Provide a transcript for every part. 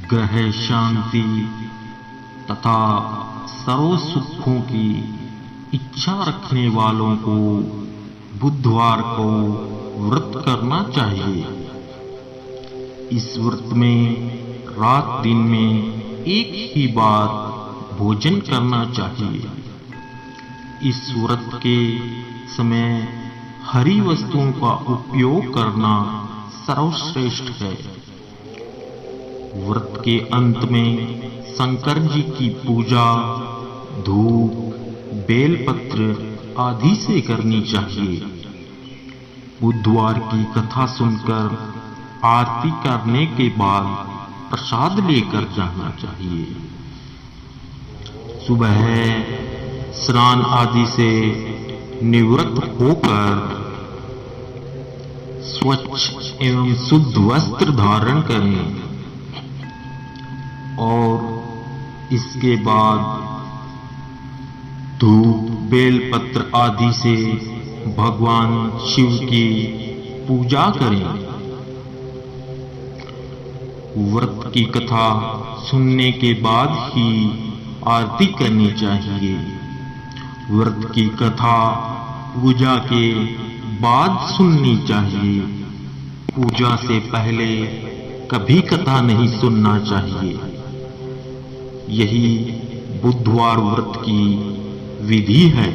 ग्रह शांति तथा सर्व सुखों की इच्छा रखने वालों को बुधवार को व्रत करना चाहिए। इस व्रत में रात दिन में एक ही बार भोजन करना चाहिए। इस व्रत के समय हरी वस्तुओं का उपयोग करना सर्वश्रेष्ठ है। व्रत के अंत में शंकर जी की पूजा धूप, बेलपत्र आदि से करनी चाहिए। बुधवार की कथा सुनकर आरती करने के बाद प्रसाद लेकर जाना चाहिए। सुबह स्नान आदि से निवृत्त होकर स्वच्छ एवं शुद्ध वस्त्र धारण करें और इसके बाद धूप, बेलपत्र आदि से भगवान शिव की पूजा करें। व्रत की कथा सुनने के बाद ही आरती करनी चाहिए। व्रत की कथा पूजा के बाद सुननी चाहिए। पूजा से पहले कभी कथा नहीं सुनना चाहिए। यही बुधवार व्रत की विधि है।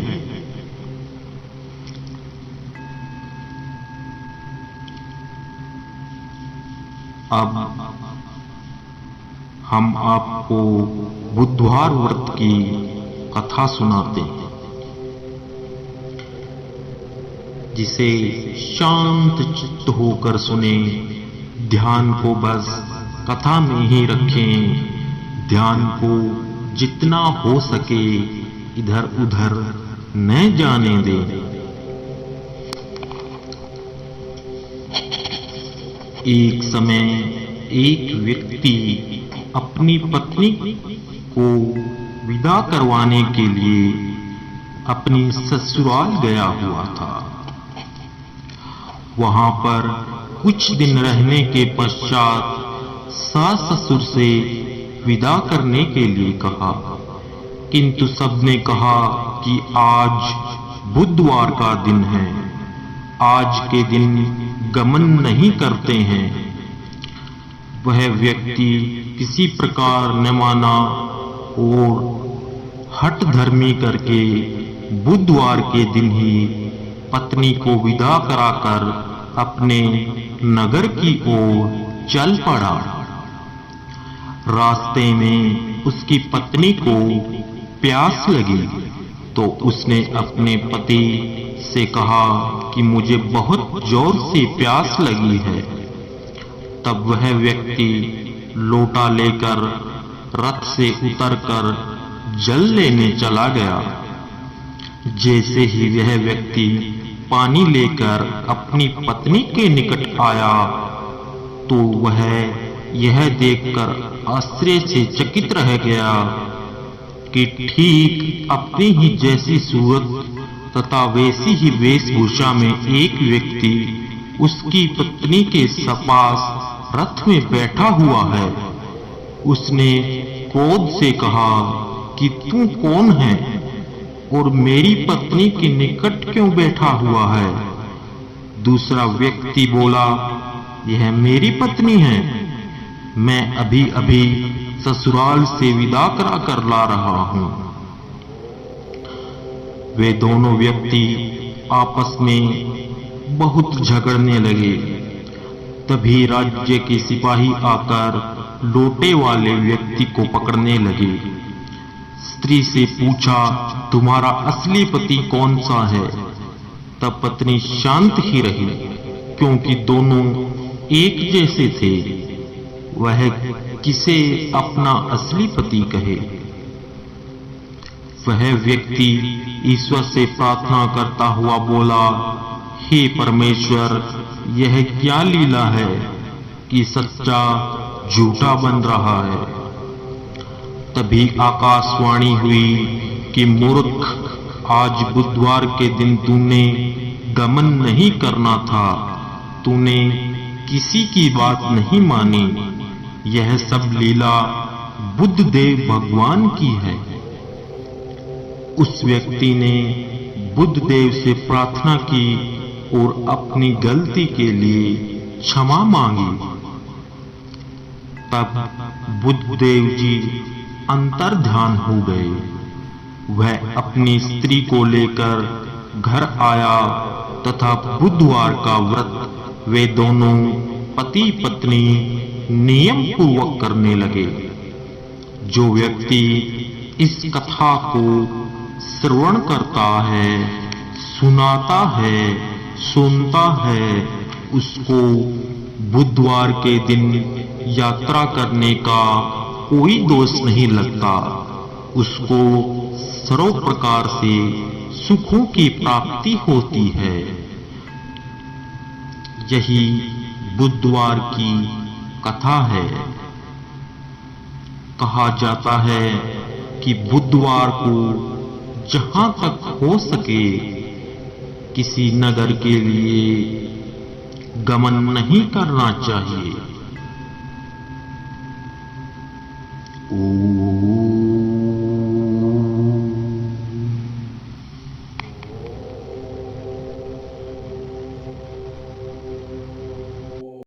अब हम आपको बुधवार व्रत की कथा सुनाते हैं, जिसे शांत चित्त होकर सुने। ध्यान को बस कथा में ही रखें। ध्यान को जितना हो सके इधर उधर न जाने दें। एक समय एक व्यक्ति अपनी पत्नी को विदा करवाने के लिए अपनी ससुराल गया हुआ था। वहां पर कुछ दिन रहने के पश्चात सास ससुर से विदा करने के लिए कहा, किंतु सबने कहा कि आज बुधवार का दिन है, आज के दिन गमन नहीं करते हैं। वह व्यक्ति किसी प्रकार न माना और हठ धर्मी करके बुधवार के दिन ही पत्नी को विदा कराकर अपने नगर की ओर चल पड़ा। रास्ते में उसकी पत्नी को प्यास लगी तो उसने अपने पति से कहा कि मुझे बहुत जोर से प्यास लगी है। तब वह व्यक्ति लोटा लेकर रथ से उतरकर जल लेने चला गया। जैसे ही वह व्यक्ति पानी लेकर अपनी पत्नी के निकट आया तो वह यह देखकर आश्चर्य से चकित रह गया कि ठीक अपनी ही जैसी सूरत तथा वैसी ही वेशभूषा में एक व्यक्ति उसकी पत्नी के पास रथ में बैठा हुआ है। उसने क्रोध से कहा कि तू कौन है और मेरी पत्नी के निकट क्यों बैठा हुआ है? दूसरा व्यक्ति बोला, यह मेरी पत्नी है, मैं अभी अभी ससुराल से विदा करा कर ला रहा हूं। वे दोनों व्यक्ति आपस में बहुत झगड़ने लगे। तभी राज्य के सिपाही आकर लोटे वाले व्यक्ति को पकड़ने लगे। स्त्री से पूछा, तुम्हारा असली पति कौन सा है? तब पत्नी शांत ही रही, क्योंकि दोनों एक जैसे थे। वह किसे अपना असली पति कहे? वह व्यक्ति ईश्वर से प्रार्थना करता हुआ बोला, हे परमेश्वर, यह क्या लीला है कि सच्चा झूठा बन रहा है। तभी आकाशवाणी हुई कि मूर्ख, आज बुधवार के दिन तूने गमन नहीं करना था, तूने किसी की बात नहीं मानी। यह सब लीला बुद्ध देव भगवान की है। उस व्यक्ति ने बुद्ध देव से प्रार्थना की और अपनी गलती के लिए क्षमा मांगी। तब बुद्ध देव जी अंतर्ध्यान हो गए। वह अपनी स्त्री को लेकर घर आया तथा बुधवार का व्रत वे दोनों पति पत्नी नियम पूर्वक करने लगे। जो व्यक्ति इस कथा को श्रवण करता है, सुनाता है, सुनता है, उसको बुधवार के दिन यात्रा करने का कोई दोष नहीं लगता। उसको सर्व प्रकार से सुखों की प्राप्ति होती है। यही बुधवार की कथा है। कहा जाता है कि बुधवार को जहां तक हो सके किसी नगर के लिए गमन नहीं करना चाहिए।